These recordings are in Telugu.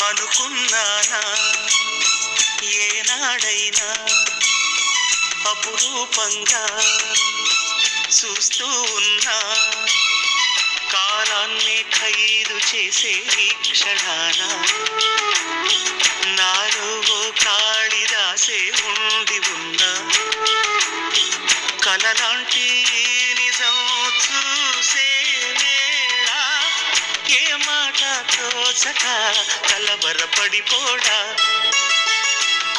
అనుకున్నానా ఏనాడైనా అపురూపంగా చూస్తూ ఉన్నా కాలాన్ని ఖైదు చేసే ఈ క్షణాన నాలో కాళిదాసే ఉండి ఉన్నా కలలాంటి నిజం చూసే వేళ ఏ మాట తోచక కలవరపడిపోడా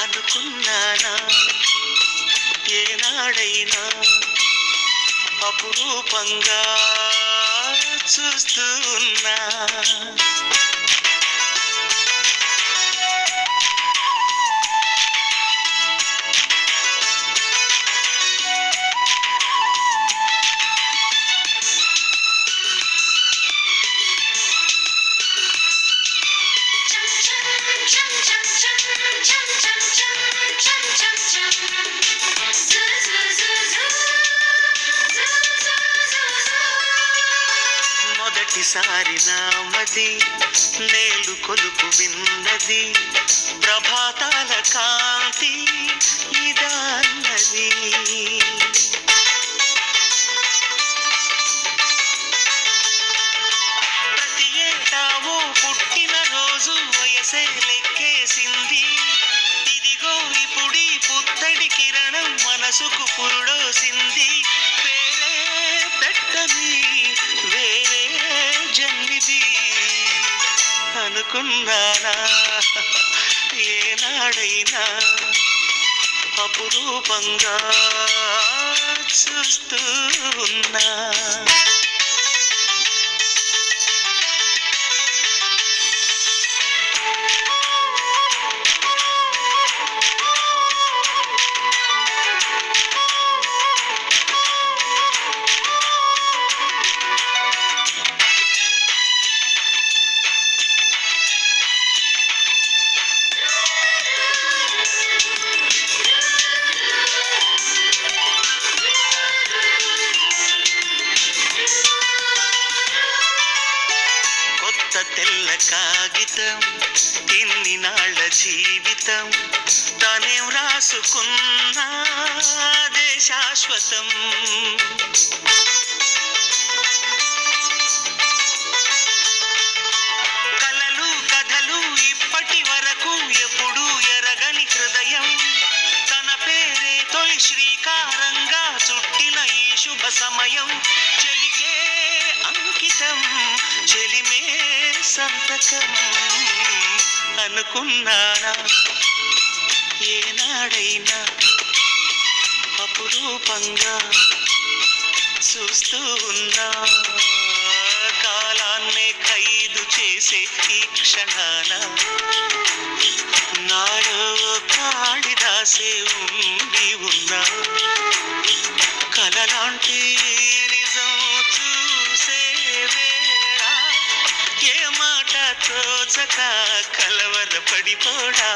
అనుకున్నానా ఏనాడైనా అపురూపంగా చూస్తూ ఉన్నా మొదటిసారి నామది నేలు కొలుపు విన్నది ప్రభాతాల కాంతి ఇదన్నది ప్రతి ఏటా ఓ పుట్టిన రోజు వయసే లెక్కేసింది ఇదిగో ఇప్పుడి పుత్తడి కిరణం మనసుకు పురుడోసింది పేరే పెట్టని వేరే జన్మిది అనుకున్నానా ఏనాడైనా అపురూపంగా చూస్తూ ఉన్నా తెల్ల కాగితం ఇన్ని నాళ్ళ జీవితం తనేం రాసుకున్నా అదే శాశ్వతం కలలు కథలు ఇప్పటి వరకు ఎప్పుడు ఎరగని హృదయం తన పేరే తొలి శ్రీకారంగా చుట్టిన ఈ శుభ సమయం చెలికే అంకితం చెలిమే సంతకం అనుకున్నానా ఏనాడైనా అపురూపంగా చూస్తూ ఉన్నా కాలాన్నే ఖైదు చేసే ఈ క్షణాన నాలో కాళిదాసే ఉండి ఉన్నా కలలాంటి నిజం చూసే వేళ ఏ మాట తోచక కలవరపడిపోడా